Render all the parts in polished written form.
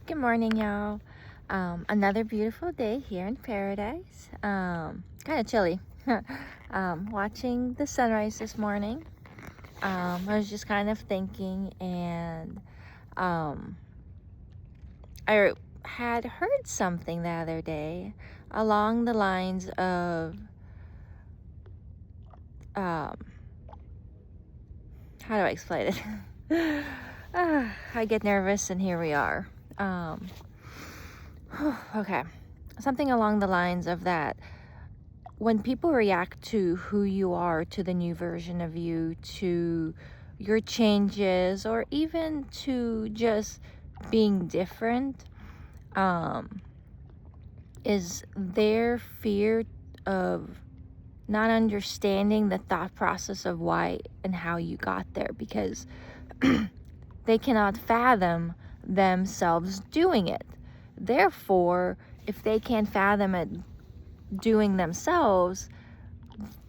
Good morning, y'all. Another beautiful day here in paradise. Kind of chilly. Watching the sunrise this morning. I was just kind of thinking, and I had heard something the other day along the lines of, um, how do I explain it? I get nervous, and here we are. Okay. Something along the lines of that. When people react to who you are, to the new version of you, to your changes, or even to just being different, um, is their fear of not understanding the thought process of why and how you got there, because they cannot fathom themselves doing it. Therefore, if they can't fathom it doing themselves,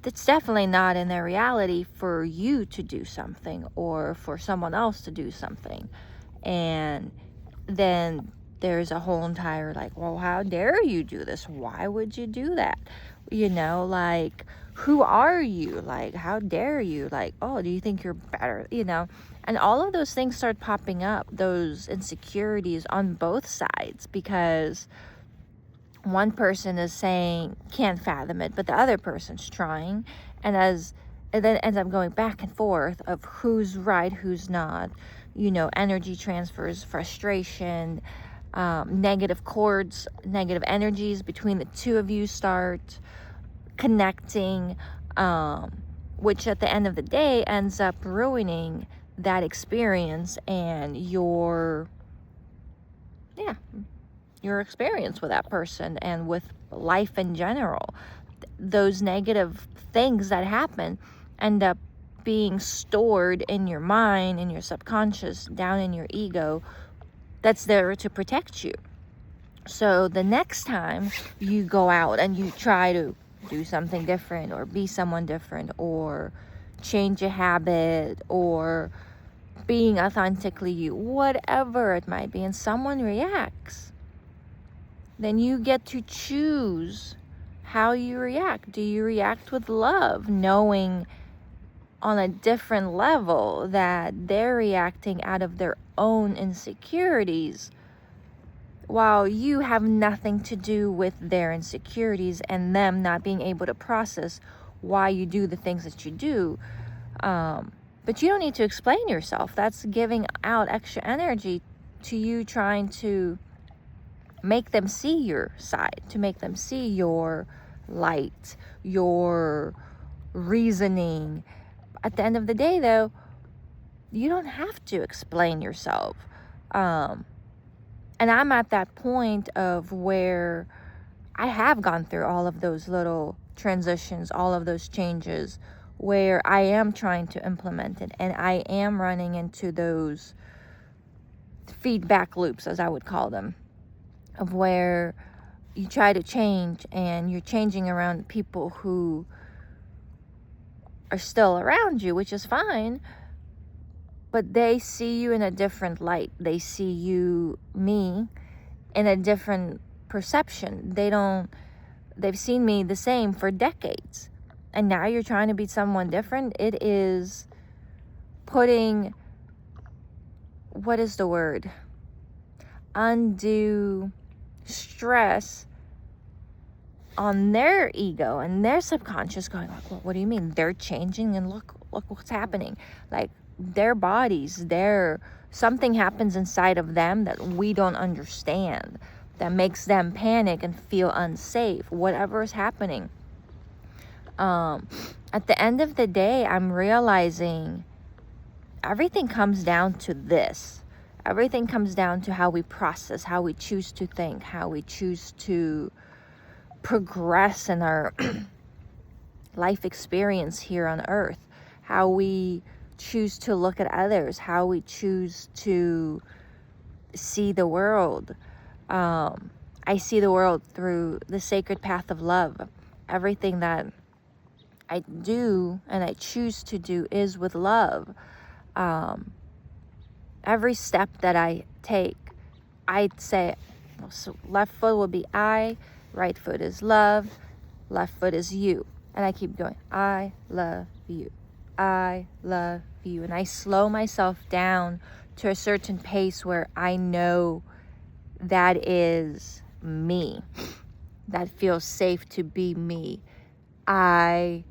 it's definitely not in their reality for you to do something or for someone else to do something. And then there's a whole entire like, well, how dare you do this? Why would you do that? Like, who are you? Like, how dare you? Like, oh, do you think you're better? And all of those things start popping up, those insecurities on both sides, because one person is saying can't fathom it, but the other person's trying, and then it ends up going back and forth of who's right, who's not. Energy transfers, frustration, negative chords, negative energies between the two of you start connecting, which at the end of the day ends up ruining that experience and your experience with that person and with life in general. Those negative things that happen end up being stored in your mind, in your subconscious, down in your ego, that's there to protect you. So the next time you go out and you try to do something different or be someone different or change a habit or being authentically you, whatever it might be, and someone reacts, then you get to choose how you react. Do you react with love, knowing on a different level that they're reacting out of their own insecurities, while you have nothing to do with their insecurities and them not being able to process why you do the things that you do? But you don't need to explain yourself. That's giving out extra energy to you, trying to make them see your side, to make them see your light, your reasoning. At the end of the day, though, you don't have to explain yourself. And I'm at that point of where I have gone through all of those little transitions, all of those changes, where I am trying to implement it, and I am running into those feedback loops, as I would call them, of where you try to change and you're changing around people who are still around you, which is fine, but they see you in a different light. They see me, in a different perception. They've seen me the same for decades. And now you're trying to be someone different. It is putting, what is the word? Undue stress on their ego and their subconscious, going like, well, what do you mean they're changing, and look what's happening? Like, their bodies, something happens inside of them that we don't understand, that makes them panic and feel unsafe, whatever is happening. At the end of the day, I'm realizing everything comes down to this. Everything comes down to how we process, how we choose to think, how we choose to progress in our life experience here on earth, how we choose to look at others, how we choose to see the world. I see the world through the sacred path of love. Everything that I do and I choose to do is with love. Every step that I take I'd say, so left foot will be I, right foot is love, left foot is you. And I keep going, I love you, I love you. And I slow myself down to a certain pace where I know that is me. That feels safe to be me. I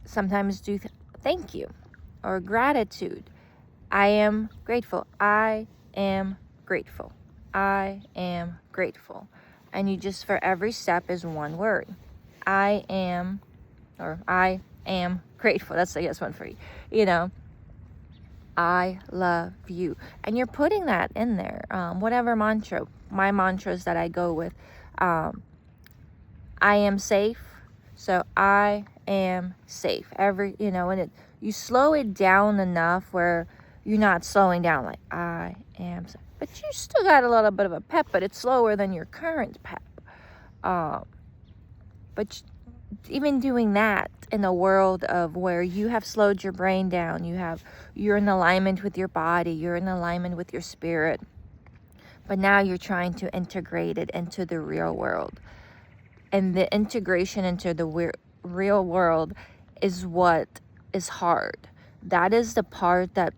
sometimes do thank you or gratitude. I am grateful. I am grateful. I am grateful. And you just, for every step is one word. I am grateful. That's, I guess, one for you. You know, I love you. And you're putting that in there. Whatever mantra, my mantras that I go with. I am safe. So I am safe. And you slow it down enough where you're not slowing down like I am safe. But you still got a little bit of a pep, but it's slower than your current pep. But even doing that in a world of where you have slowed your brain down, you're in alignment with your body, you're in alignment with your spirit, but now you're trying to integrate it into the real world. And the integration into the real world is what is hard. That is the part that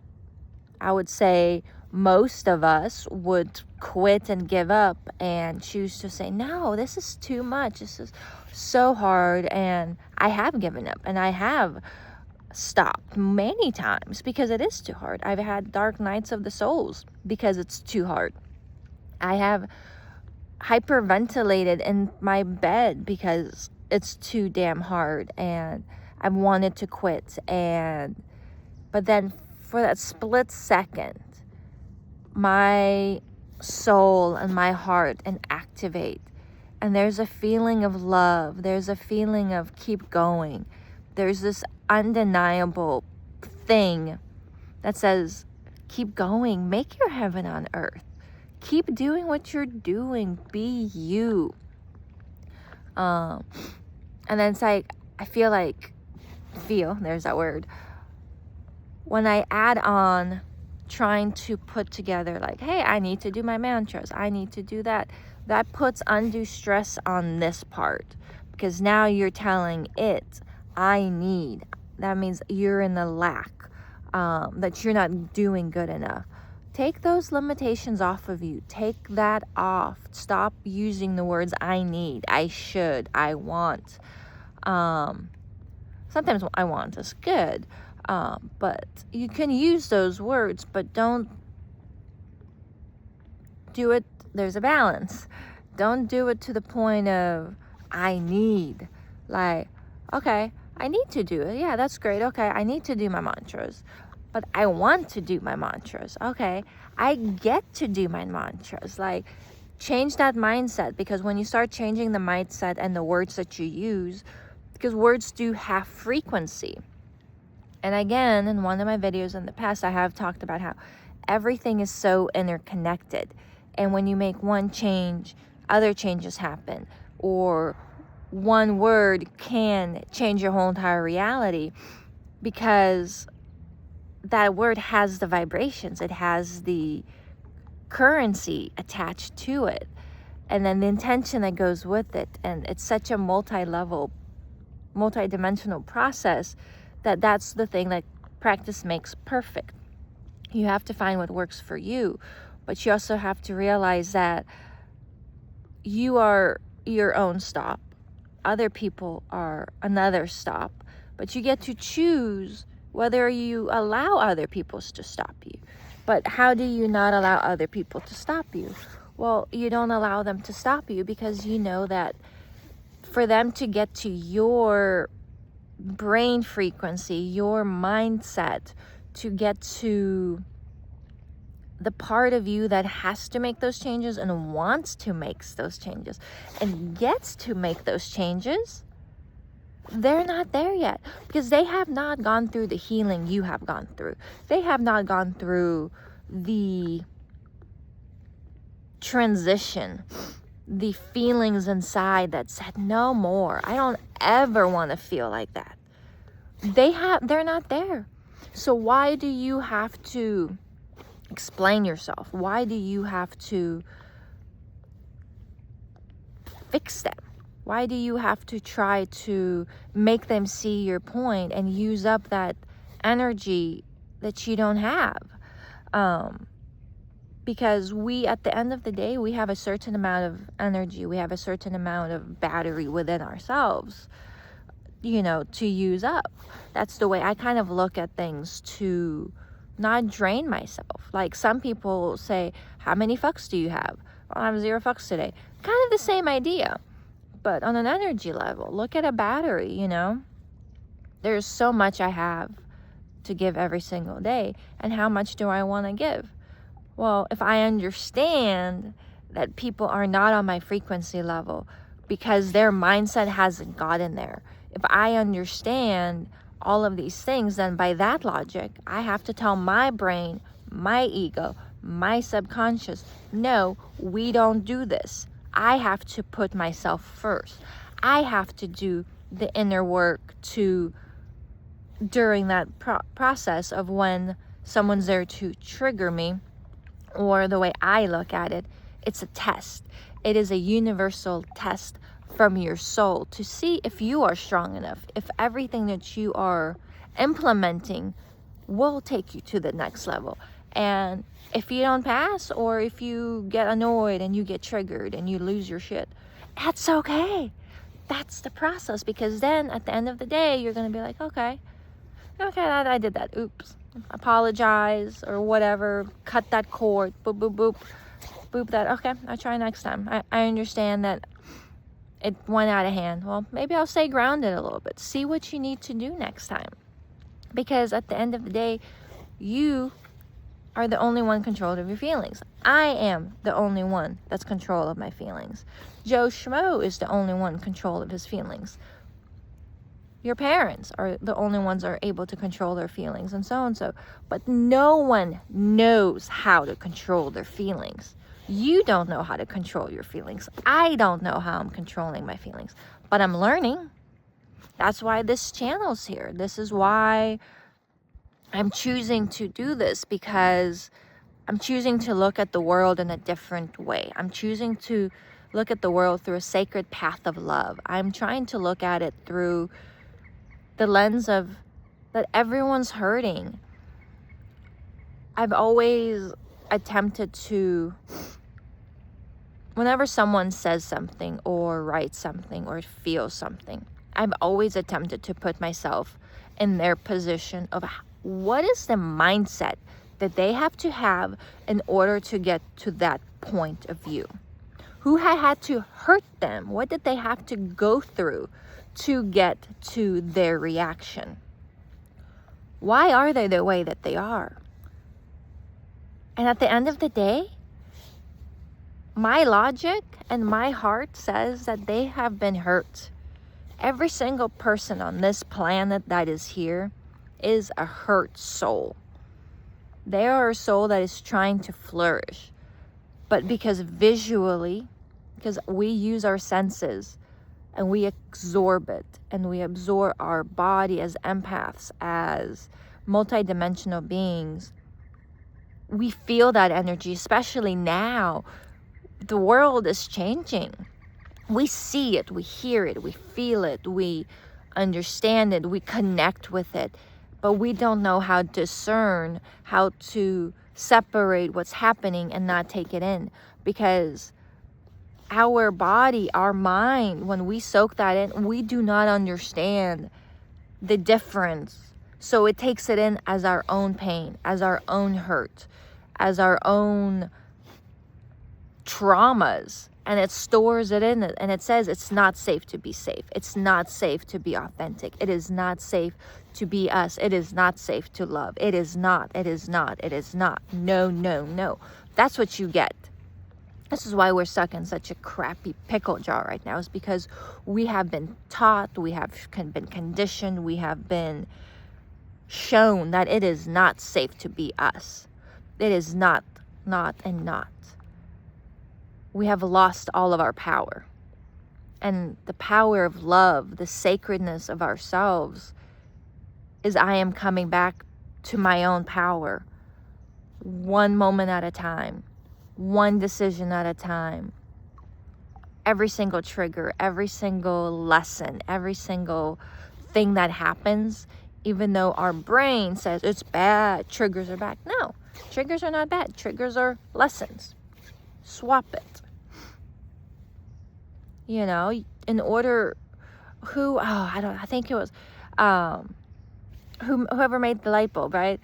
I would say most of us would quit and give up and choose to say, no, this is too much. This is so hard. And I have given up and I have stopped many times because it is too hard. I've had dark nights of the souls because it's too hard. I have hyperventilated in my bed because it's too damn hard and I wanted to quit. But then for that split second, my soul and my heart activate, and there's a feeling of love, there's a feeling of keep going, there's this undeniable thing that says keep going, make your heaven on earth, keep doing what you're doing, be you. And then it's like there's that word, when I add on trying to put together like, hey, I need to do my mantras, I need to do that puts undue stress on this part, because now you're telling it I need. That means you're in the lack, that you're not doing good enough. Take those limitations off of you. Take that off. Stop using the words I need, I should, I want. Sometimes I want is good, but you can use those words, but don't do it. There's a balance. Don't do it to the point of I need. Like, okay, I need to do it. Yeah, that's great. Okay, I need to do my mantras, but I want to do my mantras. Okay, I get to do my mantras. Like, change that mindset, because when you start changing the mindset and the words that you use, because words do have frequency. And again, in one of my videos in the past, I have talked about how everything is so interconnected. And when you make one change, other changes happen. Or one word can change your whole entire reality, because that word has the vibrations, it has the currency attached to it, and then the intention that goes with it. And it's such a multi-level, multi-dimensional process that's the thing that practice makes perfect. You have to find what works for you, but you also have to realize that you are your own stop. Other people are another stop, but you get to choose whether you allow other people to stop you. But how do you not allow other people to stop you? Well, you don't allow them to stop you because you know that for them to get to your brain frequency, your mindset, to get to the part of you that has to make those changes and wants to make those changes and gets to make those changes, they're not there yet, because they have not gone through the healing you have gone through. They have not gone through the transition, the feelings inside that said no more, I don't ever want to feel like that. They're not there. So why do you have to explain yourself? Why do you have to fix them? Why do you have to try to make them see your point and use up that energy that you don't have? Because we, at the end of the day, we have a certain amount of energy. We have a certain amount of battery within ourselves, to use up. That's the way I kind of look at things, to not drain myself. Like some people say, how many fucks do you have? Well, I have 0 fucks today. Kind of the same idea, but on an energy level. Look at a battery, There's so much I have to give every single day. And how much do I want to give? Well, if I understand that people are not on my frequency level because their mindset hasn't gotten there, if I understand all of these things, then by that logic, I have to tell my brain, my ego, my subconscious, no, we don't do this. I have to put myself first. I have to do the inner work during that process of when someone's there to trigger me. Or the way I look at it, it's a test. It is a universal test from your soul to see if you are strong enough, if everything that you are implementing will take you to the next level. And if you don't pass, or if you get annoyed and you get triggered and you lose your shit, that's okay. That's the process, because then at the end of the day, you're going to be like, okay, I did that. Oops. Apologize or whatever. Cut that cord. Boop, boop, boop. Boop that. Okay, I'll try next time. I understand that it went out of hand. Well, maybe I'll stay grounded a little bit. See what you need to do next time. Because at the end of the day, you are the only one controlled of your feelings. I am the only one that's control of my feelings. Joe Schmo is the only one control of his feelings. Your parents are the only ones that are able to control their feelings, and so and so. But no one knows how to control their feelings. You don't know how to control your feelings. I don't know how I'm controlling my feelings, but I'm learning. That's why this channel's here. This is why I'm choosing to do this, because I'm choosing to look at the world in a different way. I'm choosing to look at the world through a sacred path of love. I'm trying to look at it through the lens of that everyone's hurting. I've always attempted to, whenever someone says something or writes something or feels something, I've always attempted to put myself in their position of what is the mindset that they have to have in order to get to that point of view. Who had to hurt them? What did they have to go through to get to their reaction? Why are they the way that they are? And at the end of the day, my logic and my heart says that they have been hurt. Every single person on this planet that is here is a hurt soul. They are a soul that is trying to flourish. But because we use our senses, and we absorb it, and we absorb our body as empaths, as multidimensional beings, we feel that energy, especially now. The world is changing. We see it, we hear it, we feel it, we understand it, we connect with it, but we don't know how to discern, how to separate what's happening and not take it in, because our body, our mind, when we soak that in, we do not understand the difference. So it takes it in as our own pain, as our own hurt, as our own traumas, and it stores it in it, and it says it's not safe to be safe. It's not safe to be authentic. It is not safe to be us. It is not safe to love. It is not. It is not. It is not. No, no, no. That's what you get. This is why we're stuck in such a crappy pickle jar right now, is because we have been taught, we have been conditioned, we have been shown that it is not safe to be us. It is not, and not. We have lost all of our power. And the power of love, the sacredness of ourselves, is I am coming back to my own power. one moment at a time, one decision at a time. Every single trigger, every single lesson, every single thing that happens, even though our brain says it's bad, triggers are bad. No, triggers are not bad. Triggers are lessons. Swap it. You know, in order, I think it was, whoever made the light bulb, right?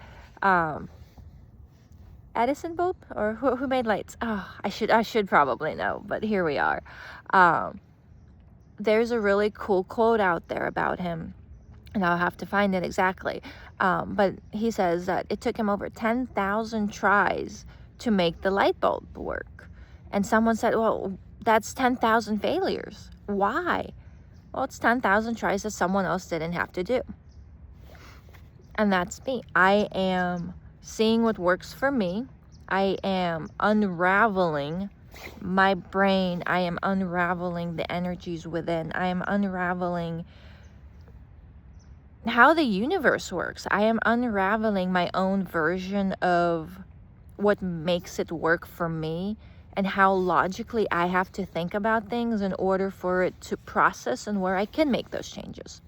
Edison bulb, or who made lights? I should probably know, but here we are. There's a really cool quote out there about him, and I'll have to find it exactly. But he says that it took him over 10,000 tries to make the light bulb work. And someone said, well, that's 10,000 failures. Why? Well, it's 10,000 tries that someone else didn't have to do. And that's me. I am seeing what works for me. I am unraveling my brain. I am unraveling the energies within. I am unraveling how the universe works. I am unraveling my own version of what makes it work for me, and how logically I have to think about things in order for it to process, and where I can make those changes.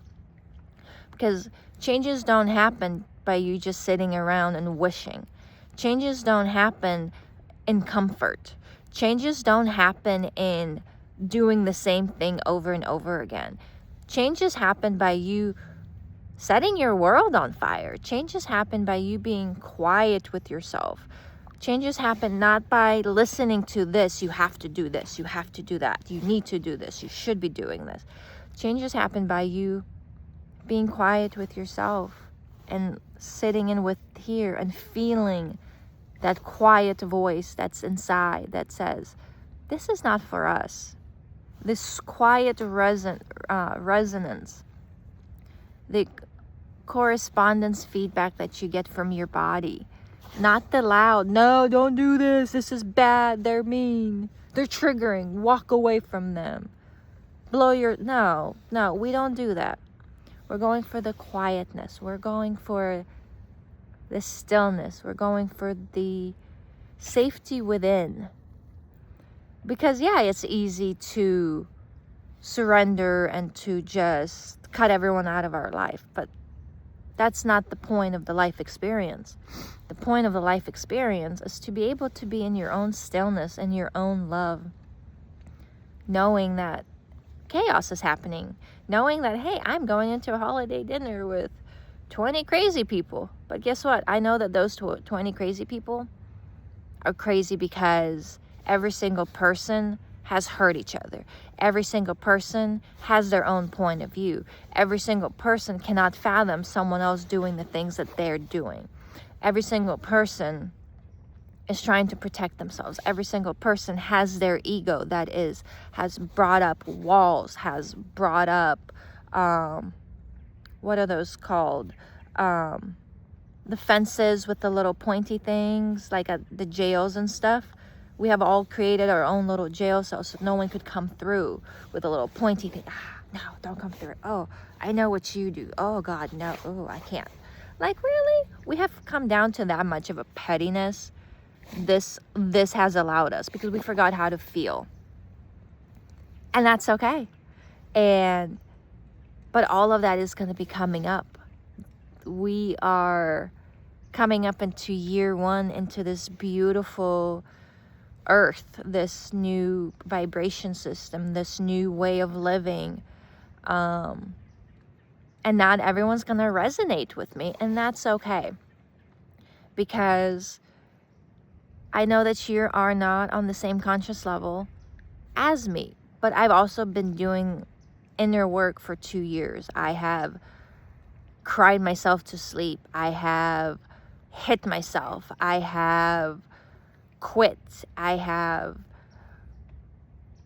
Because changes don't happen by you just sitting around and wishing. Changes don't happen in comfort. Changes don't happen in doing the same thing over and over again. Changes happen by you setting your world on fire. Changes happen by you being quiet with yourself. Changes happen not by listening to this, you have to do this, you have to do that, you need to do this, you should be doing this. Changes happen by you being quiet with yourself and sitting in with here and feeling that quiet voice that's inside that says, this is not for us. This quiet resonance, the correspondence feedback that you get from your body. Not the loud, no, don't do this, this is bad, they're mean, they're triggering, walk away from them. No, we don't do that. We're going for the quietness. We're going for the stillness. We're going for the safety within. Because yeah, it's easy to surrender and to just cut everyone out of our life, but that's not the point of the life experience. The point of the life experience is to be able to be in your own stillness and your own love, knowing that chaos is happening, knowing that, hey, I'm going into a holiday dinner with 20 crazy people. But guess what? I know that those 20 crazy people are crazy because every single person has hurt each other. Every single person has their own point of view. Every single person cannot fathom someone else doing the things that they're doing. Every single person is trying to protect themselves. Every single person has their ego that has brought up walls, has brought up, what are those called? The fences with the little pointy things, like at the jails and stuff. We have all created our own little jail cells so no one could come through with a little pointy thing. No, don't come through. Oh, I know what you do. Oh God, no. Oh, I can't. Like, really? We have come down to that much of a pettiness. This has allowed us because we forgot how to feel. And that's okay. But all of that is going to be coming up. We are coming up into year 1, into this beautiful earth, this new vibration system, this new way of living. And not everyone's going to resonate with me, and that's okay. Because I know that you are not on the same conscious level as me. But I've also been doing inner work for 2 years. I have cried myself to sleep. I have hit myself. I have quit. I have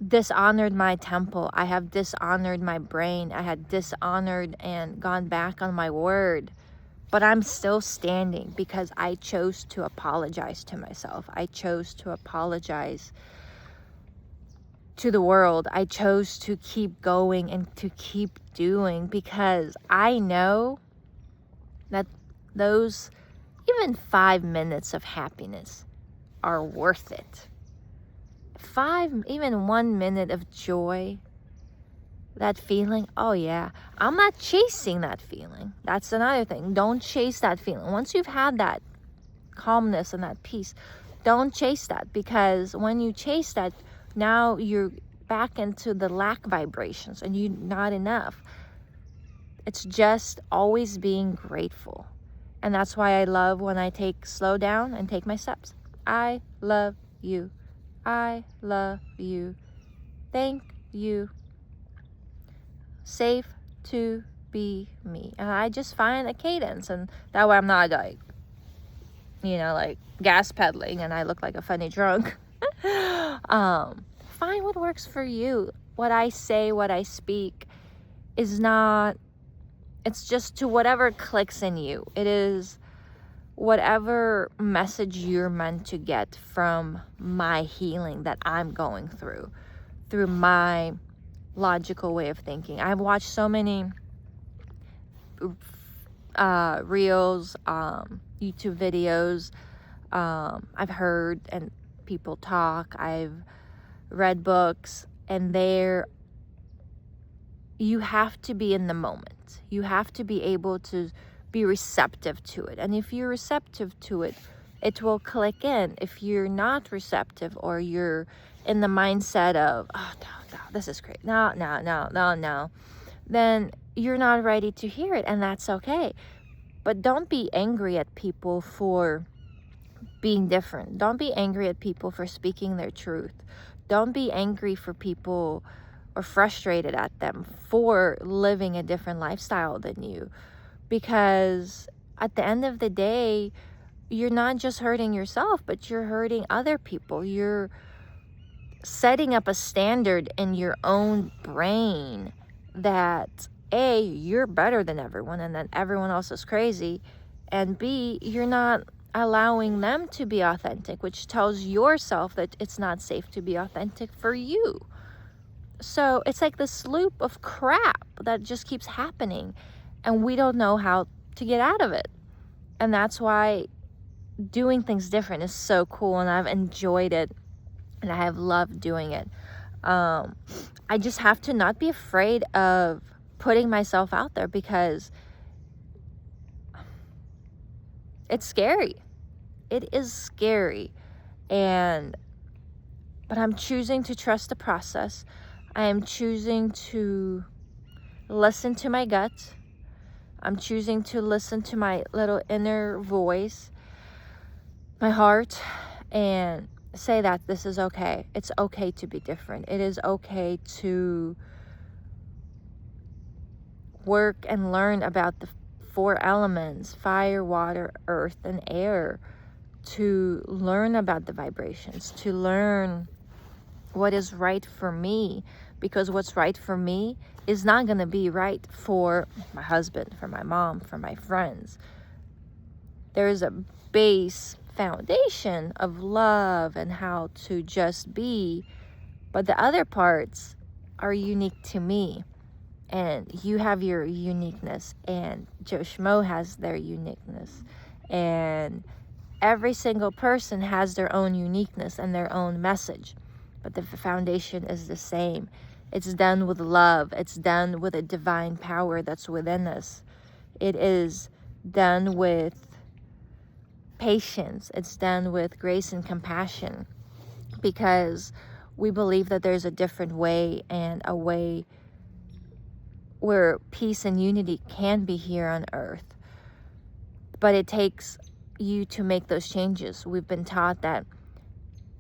dishonored my temple. I have dishonored my brain. I had dishonored and gone back on my word. But I'm still standing because I chose to apologize to myself. I chose to apologize to the world. I chose to keep going and to keep doing because I know that those, even 5 minutes of happiness are worth it. Even 1 minute of joy, that feeling, oh yeah, I'm not chasing that feeling. That's another thing. Don't chase that feeling. Once you've had that calmness and that peace, don't chase that, because when you chase that, now you're back into the lack vibrations and you're not enough. It's just always being grateful. And that's why I love when I slow down and take my steps. I love you. I love you. Thank you. Safe to be me. And I just find a cadence, and that way I'm not like, like gas pedaling and I look like a funny drunk. Find what works for you. What I say, what I speak is not, it's just to whatever clicks in you. It is whatever message you're meant to get from my healing that I'm going through my logical way of thinking. I've watched so many reels, YouTube videos. I've heard and people talk. I've read books, and you have to be in the moment. You have to be able to be receptive to it. And if you're receptive to it, it will click in. If you're not receptive, or you're in the mindset of, oh, no, this is great. No, then you're not ready to hear it, and that's okay. But don't be angry at people for being different. Don't be angry at people for speaking their truth. Don't be angry for people or frustrated at them for living a different lifestyle than you. Because at the end of the day, you're not just hurting yourself, but you're hurting other people. You're setting up a standard in your own brain that A, you're better than everyone and that everyone else is crazy, and B, you're not allowing them to be authentic, which tells yourself that it's not safe to be authentic for you. So it's like this loop of crap that just keeps happening, and we don't know how to get out of it. And that's why doing things different is so cool, and I've enjoyed it, and I have loved doing it. I just have to not be afraid of putting myself out there, because it's scary. It is scary. But I'm choosing to trust the process. I am choosing to listen to my gut. I'm choosing to listen to my little inner voice, my heart, and say that this is okay. It's okay to be different. It is okay to work and learn about the 4 elements, fire, water, earth, and air, to learn about the vibrations, to learn what is right for me, because what's right for me is not going to be right for my husband, for my mom, for my friends. There is a base foundation of love and how to just be, but the other parts are unique to me, and you have your uniqueness, and Joe Schmo has their uniqueness, and every single person has their own uniqueness and their own message, but the foundation is the same. It's done with love. It's done with a divine power that's within us. It is done with patience. It's done with grace and compassion, because we believe that there's a different way, and a way where peace and unity can be here on earth. But it takes you to make those changes. We've been taught that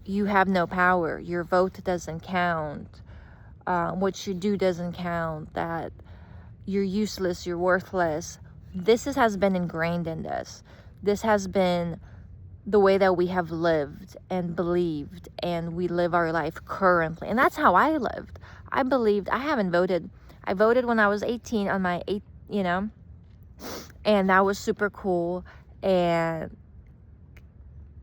you have no power, your vote doesn't count, what you do doesn't count, that you're useless, you're worthless. This has been ingrained in us. This has been the way that we have lived and believed, and we live our life currently. And that's how I lived. I believed. I haven't voted. I voted when I was 18 on my 8, and that was super cool. And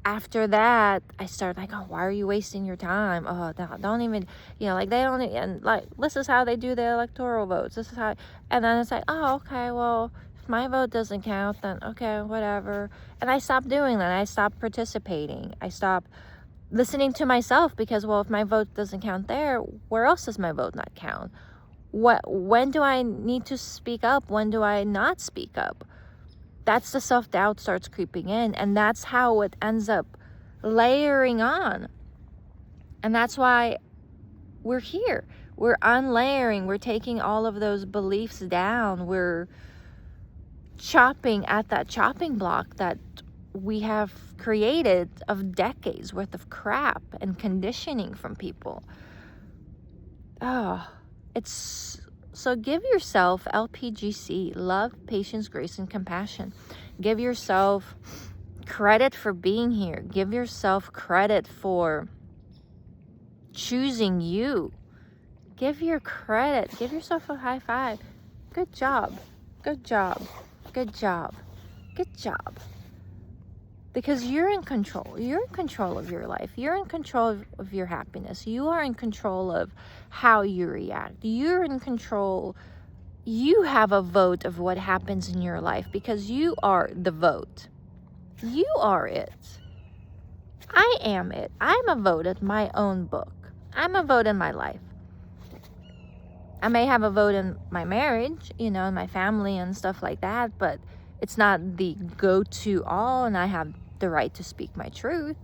after that, I started like, oh, why are you wasting your time? Oh, don't even, like they don't, and like, this is how they do the electoral votes. This is how, and then it's like, oh, okay, well, if my vote doesn't count, then okay, whatever. And I stopped doing that. I stopped participating. I stopped listening to myself, because, well, if my vote doesn't count there, where else does my vote not count? When do I need to speak up? When do I not speak up? That's the self-doubt starts creeping in, and that's how it ends up layering on. And that's why we're here. We're unlayering. We're taking all of those beliefs down. We're chopping at that chopping block that we have created of decades worth of crap and conditioning from people. Oh, it's so give yourself LPGC, love, patience, grace, and compassion. Give yourself credit for being here. Give yourself credit for choosing you. Give yourself a high five. Good job. Good job. Good job. Good job. Because you're in control. You're in control of your life. You're in control of your happiness. You are in control of how you react. You're in control. You have a vote of what happens in your life, because you are the vote. You are it. I am it. I'm a vote in my own book. I'm a vote in my life. I may have a vote in my marriage, in my family and stuff like that, but it's not the go-to all, and I have the right to speak my truth,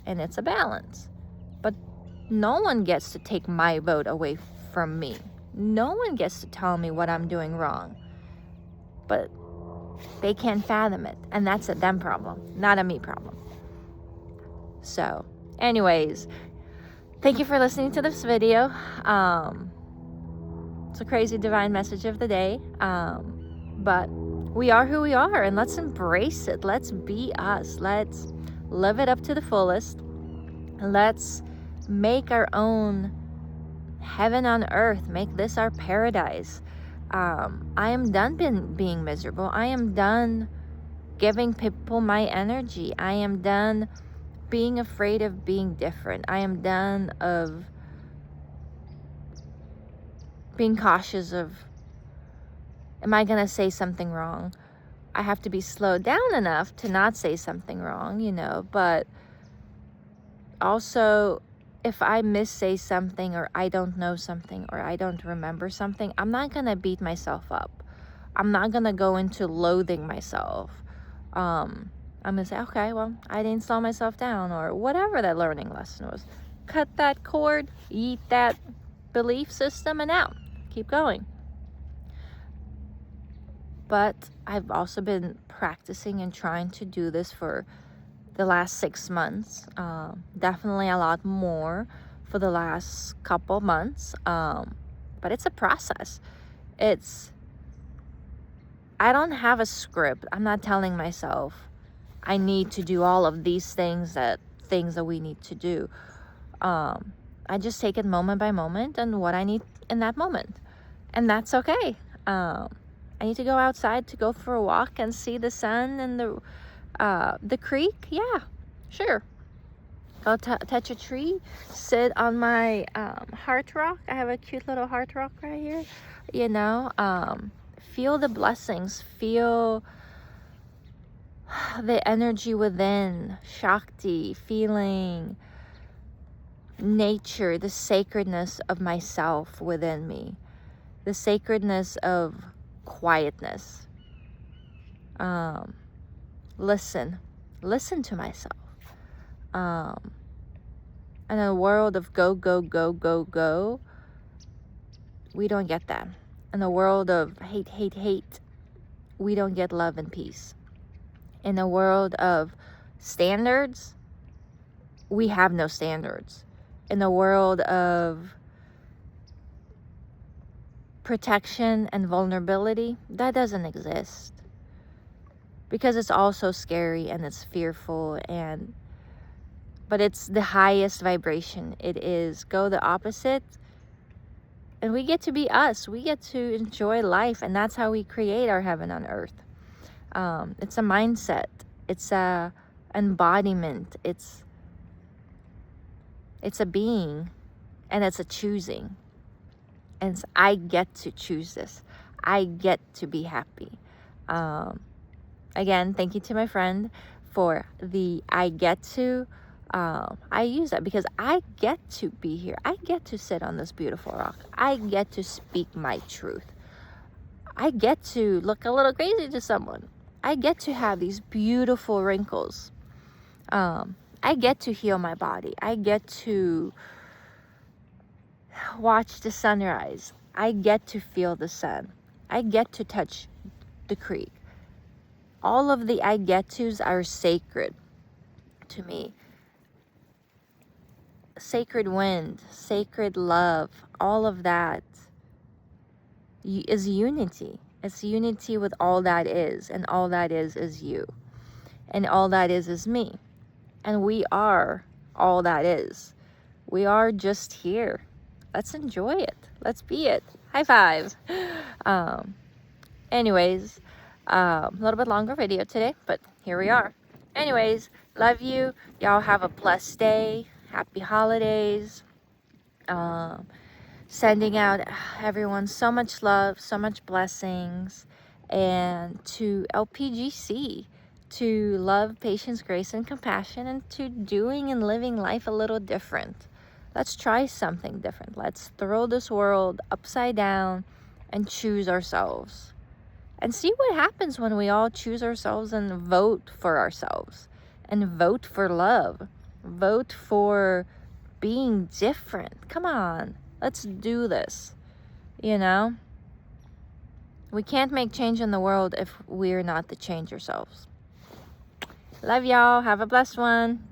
and it's a balance. But no one gets to take my vote away from me. No one gets to tell me what I'm doing wrong. But they can't fathom it, and that's a them problem, not a me problem. So, anyways, thank you for listening to this video. It's a crazy divine message of the day, but we are who we are, and let's embrace it. Let's be us. Let's live it up to the fullest. Let's make our own heaven on earth. Make this our paradise. I am done being miserable. I am done giving people my energy. I am done being afraid of being different. I am done of being cautious of, am I going to say something wrong? I have to be slowed down enough to not say something wrong, but also if I missay something, or I don't know something, or I don't remember something, I'm not going to beat myself up. I'm not going to go into loathing myself. I'm going to say, okay, well, I didn't slow myself down, or whatever that learning lesson was. Cut that cord, eat that belief system, and out. Keep going. But I've also been practicing and trying to do this for the last 6 months. Definitely a lot more for the last couple months. But it's a process. I don't have a script. I'm not telling myself I need to do all of these things that we need to do. I just take it moment by moment and what I need in that moment. And that's okay. I need to go outside to go for a walk and see the sun and the creek. Yeah, sure. Go touch a tree, sit on my heart rock. I have a cute little heart rock right here. Feel the blessings. Feel the energy within, Shakti, feeling nature, the sacredness of myself within me, the sacredness of quietness. Listen to myself. In a world of go, go, go, go, go, we don't get that. In a world of hate, hate, hate, we don't get love and peace. In a world of standards, we have no standards. In a world of protection and vulnerability, that doesn't exist. Because it's also scary and it's fearful, but it's the highest vibration. It is go the opposite, and we get to be us. We get to enjoy life, and that's how we create our heaven on earth. It's a mindset. It's a embodiment. It's a being, and it's a choosing. And I get to choose this. I get to be happy. Again, thank you to my friend for the I get to. I use that because I get to be here. I get to sit on this beautiful rock. I get to speak my truth. I get to look a little crazy to someone. I get to have these beautiful wrinkles. I get to heal my body. I get to watch the sunrise. I get to feel the sun. I get to touch the creek. All of the I get tos are sacred to me. Sacred wind, sacred love, all of that is unity. It's unity with all that is, and all that is you. And all that is me. And we are all that is. We are just here. Let's enjoy it. Let's be it. High five. Anyways, a little bit longer video today, but here we are. Anyways, love you. Y'all have a blessed day. Happy holidays. Sending out everyone so much love, so much blessings. And to LPGC, to love, patience, grace, and compassion, and to doing and living life a little different. Let's try something different. Let's throw this world upside down and choose ourselves. And see what happens when we all choose ourselves and vote for ourselves. And vote for love. Vote for being different. Come on. Let's do this. You know? We can't make change in the world if we're not the change ourselves. Love y'all. Have a blessed one.